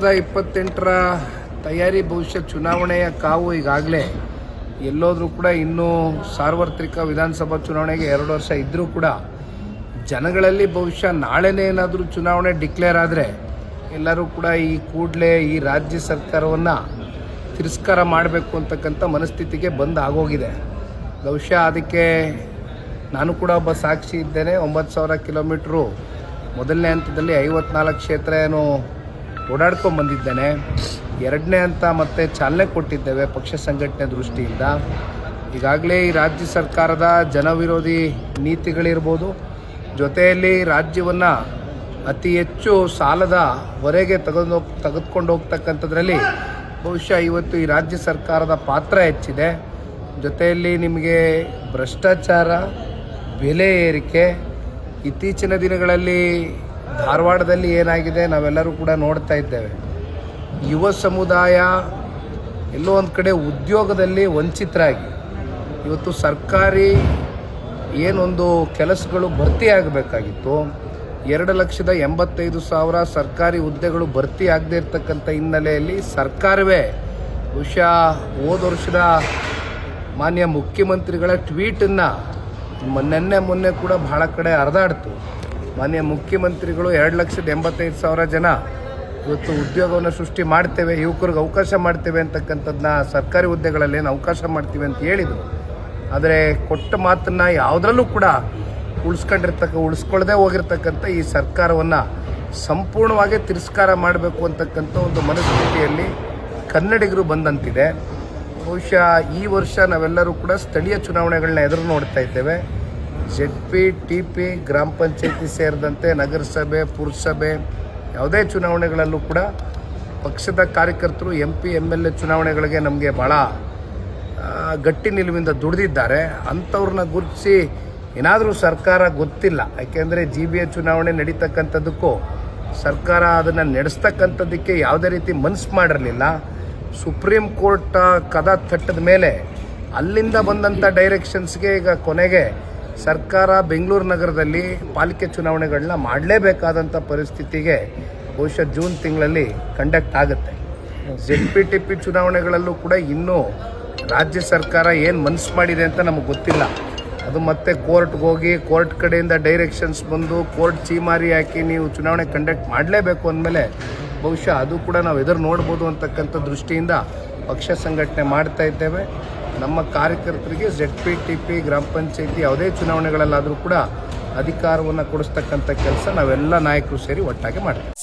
2028ರ ತಯಾರಿ ಬಹುಶಃ ಚುನಾವಣೆಯ ಕಾವು ಈಗಾಗಲೇ ಎಲ್ಲೋದ್ರೂ ಕೂಡ ಇನ್ನೂ ಸಾರ್ವತ್ರಿಕ ವಿಧಾನಸಭಾ ಚುನಾವಣೆಗೆ 2 ವರ್ಷ ಇದ್ದರೂ ಕೂಡ ಜನಗಳಲ್ಲಿ ಬಹುಶಃ ನಾಳೆನೇ ಏನಾದರೂ ಚುನಾವಣೆ ಡಿಕ್ಲೇರ್ ಆದರೆ ಎಲ್ಲರೂ ಕೂಡ ಈ ಕೂಡಲೇ ಈ ರಾಜ್ಯ ಸರ್ಕಾರವನ್ನು ತಿರಸ್ಕಾರ ಮಾಡಬೇಕು ಅಂತಕ್ಕಂಥ ಮನಸ್ಥಿತಿಗೆ ಆಗೋಗಿದೆ. ಬಹುಶಃ ಅದಕ್ಕೆ ನಾನು ಕೂಡ ಒಬ್ಬ ಸಾಕ್ಷಿ ಇದ್ದೇನೆ. 9,000 ಕಿಲೋಮೀಟ್ರು ಮೊದಲನೇ ಹಂತದಲ್ಲಿ 54 ಕ್ಷೇತ್ರ ಏನು ಓಡಾಡ್ಕೊಂಡು ಬಂದಿದ್ದೇನೆ. ಎರಡನೇ ಹಂತ ಮತ್ತೆ ಚಾಲನೆ ಕೊಟ್ಟಿದ್ದೇವೆ ಪಕ್ಷ ಸಂಘಟನೆ ದೃಷ್ಟಿಯಿಂದ. ಈಗಾಗಲೇ ಈ ರಾಜ್ಯ ಸರ್ಕಾರದ ಜನವಿರೋಧಿ ನೀತಿಗಳಿರ್ಬೋದು, ಜೊತೆಯಲ್ಲಿ ರಾಜ್ಯವನ್ನು ಅತಿ ಹೆಚ್ಚು ಸಾಲದ ಹೊರೆಗೆ ತೆಗೆದುಕೊಂಡು ಹೋಗ್ತಕ್ಕಂಥದ್ರಲ್ಲಿ ಬಹುಶಃ ಇವತ್ತು ಈ ರಾಜ್ಯ ಸರ್ಕಾರದ ಪಾತ್ರ ಹೆಚ್ಚಿದೆ. ಜೊತೆಯಲ್ಲಿ ನಿಮಗೆ ಭ್ರಷ್ಟಾಚಾರ, ಬೆಲೆ ಏರಿಕೆ, ಇತ್ತೀಚಿನ ದಿನಗಳಲ್ಲಿ ಧಾರವಾಡದಲ್ಲಿ ಏನಾಗಿದೆ ನಾವೆಲ್ಲರೂ ಕೂಡ ನೋಡ್ತಾ ಇದ್ದೇವೆ. ಯುವ ಸಮುದಾಯ ಎಲ್ಲೋ ಒಂದು ಕಡೆ ಉದ್ಯೋಗದಲ್ಲಿ ವಂಚಿತರಾಗಿ ಇವತ್ತು ಸರ್ಕಾರಿ ಏನೊಂದು ಕೆಲಸಗಳು ಭರ್ತಿ ಆಗಬೇಕಾಗಿತ್ತು, 2,85,000 ಸರ್ಕಾರಿ ಹುದ್ದೆಗಳು ಭರ್ತಿ ಆಗದೇ ಇರತಕ್ಕಂಥ ಹಿನ್ನೆಲೆಯಲ್ಲಿ ಸರ್ಕಾರವೇ ಬಹುಶಃ ಹೋದ ವರ್ಷದ ಮಾನ್ಯ ಮುಖ್ಯಮಂತ್ರಿಗಳ ಟ್ವೀಟನ್ನು ಮೊನ್ನೆ ಕೂಡ ಬಹಳ ಕಡೆ ಹರಿದಾಡ್ತು. ಮಾನ್ಯ ಮುಖ್ಯಮಂತ್ರಿಗಳು 2,85,000 ಜನ ಇವತ್ತು ಉದ್ಯೋಗವನ್ನು ಸೃಷ್ಟಿ ಮಾಡ್ತೇವೆ, ಯುವಕರಿಗೆ ಅವಕಾಶ ಮಾಡ್ತೇವೆ ಅಂತಕ್ಕಂಥದ್ದನ್ನ ಸರ್ಕಾರಿ ಹುದ್ದೆಗಳಲ್ಲಿ ಅವಕಾಶ ಮಾಡ್ತೀವಿ ಅಂತ ಹೇಳಿದರು. ಆದರೆ ಕೊಟ್ಟ ಮಾತನ್ನು ಯಾವುದರಲ್ಲೂ ಕೂಡ ಉಳಿಸ್ಕೊಳ್ಳದೆ ಹೋಗಿರ್ತಕ್ಕಂಥ ಈ ಸರ್ಕಾರವನ್ನು ಸಂಪೂರ್ಣವಾಗಿ ತಿರಸ್ಕಾರ ಮಾಡಬೇಕು ಅಂತಕ್ಕಂಥ ಒಂದು ಮನಸ್ಥಿತಿಯಲ್ಲಿ ಕನ್ನಡಿಗರು ಬಂದಂತಿದೆ. ಬಹುಶಃ ಈ ವರ್ಷ ನಾವೆಲ್ಲರೂ ಕೂಡ ಸ್ಥಳೀಯ ಚುನಾವಣೆಗಳನ್ನ ಎದುರು ನೋಡ್ತಾ ಇದ್ದೇವೆ. ZP, TP, ಗ್ರಾಮ ಪಂಚಾಯತಿ ಸೇರಿದಂತೆ ನಗರಸಭೆ, ಪುರಸಭೆ ಯಾವುದೇ ಚುನಾವಣೆಗಳಲ್ಲೂ ಕೂಡ ಪಕ್ಷದ ಕಾರ್ಯಕರ್ತರು MP, MLA ಚುನಾವಣೆಗಳಿಗೆ ನಮಗೆ ಭಾಳ ಗಟ್ಟಿ ನಿಲುವಿಂದ ದುಡಿದಿದ್ದಾರೆ. ಅಂಥವ್ರನ್ನ ಗುರುತಿಸಿ ಏನಾದರೂ ಸರ್ಕಾರ ಗೊತ್ತಿಲ್ಲ, ಯಾಕೆಂದರೆ GBA ಚುನಾವಣೆ ನಡೀತಕ್ಕಂಥದ್ದಕ್ಕೂ ಸರ್ಕಾರ ಅದನ್ನು ನಡೆಸ್ತಕ್ಕಂಥದ್ದಕ್ಕೆ ಯಾವುದೇ ರೀತಿ ಮನಸ್ಸು ಮಾಡಿರಲಿಲ್ಲ. ಸುಪ್ರೀಂ ಕೋರ್ಟ್ ಕದ ತಟ್ಟದ ಮೇಲೆ ಅಲ್ಲಿಂದ ಬಂದಂಥ ಡೈರೆಕ್ಷನ್ಸ್ಗೆ ಈಗ ಕೊನೆಗೆ ಸರ್ಕಾರ ಬೆಂಗಳೂರು ನಗರದಲ್ಲಿ ಪಾಲಿಕೆ ಚುನಾವಣೆಗಳನ್ನ ಮಾಡಲೇಬೇಕಾದಂಥ ಪರಿಸ್ಥಿತಿಗೆ ಬಹುಶಃ ಜೂನ್ ತಿಂಗಳಲ್ಲಿ ಕಂಡಕ್ಟ್ ಆಗುತ್ತೆ. ZP, TP ಚುನಾವಣೆಗಳಲ್ಲೂ ಕೂಡ ಇನ್ನೂ ರಾಜ್ಯ ಸರ್ಕಾರ ಏನು ಮನಸ್ಸು ಮಾಡಿದೆ ಅಂತ ನಮಗೆ ಗೊತ್ತಿಲ್ಲ. ಅದು ಮತ್ತೆ ಕೋರ್ಟ್ಗೆ ಹೋಗಿ ಕೋರ್ಟ್ ಕಡೆಯಿಂದ ಡೈರೆಕ್ಷನ್ಸ್ ಬಂದು ಕೋರ್ಟ್ ಚೀಮಾರಿ ಹಾಕಿ ನೀವು ಚುನಾವಣೆ ಕಂಡಕ್ಟ್ ಮಾಡಲೇಬೇಕು ಅಂದಮೇಲೆ ಬಹುಶಃ ಅದು ಕೂಡ ನಾವು ಎದುರು ನೋಡ್ಬೋದು ಅಂತಕ್ಕಂಥ ದೃಷ್ಟಿಯಿಂದ ಪಕ್ಷ ಸಂಘಟನೆ ಮಾಡ್ತಾ ಇದ್ದೇವೆ. ನಮ್ಮ ಕಾರ್ಯಕರ್ತರಿಗೆ ZP, TP, ಗ್ರಾಮ ಪಂಚಾಯತಿ ಯಾವುದೇ ಚುನಾವಣೆಗಳಲ್ಲಾದರೂ ಕೂಡ ಅಧಿಕಾರವನ್ನು ಕೊಡಿಸ್ತಕ್ಕಂಥ ಕೆಲಸ ನಾವೆಲ್ಲ ನಾಯಕರು ಸೇರಿ ಒಟ್ಟಾಗಿ ಮಾಡ್ತೀವಿ.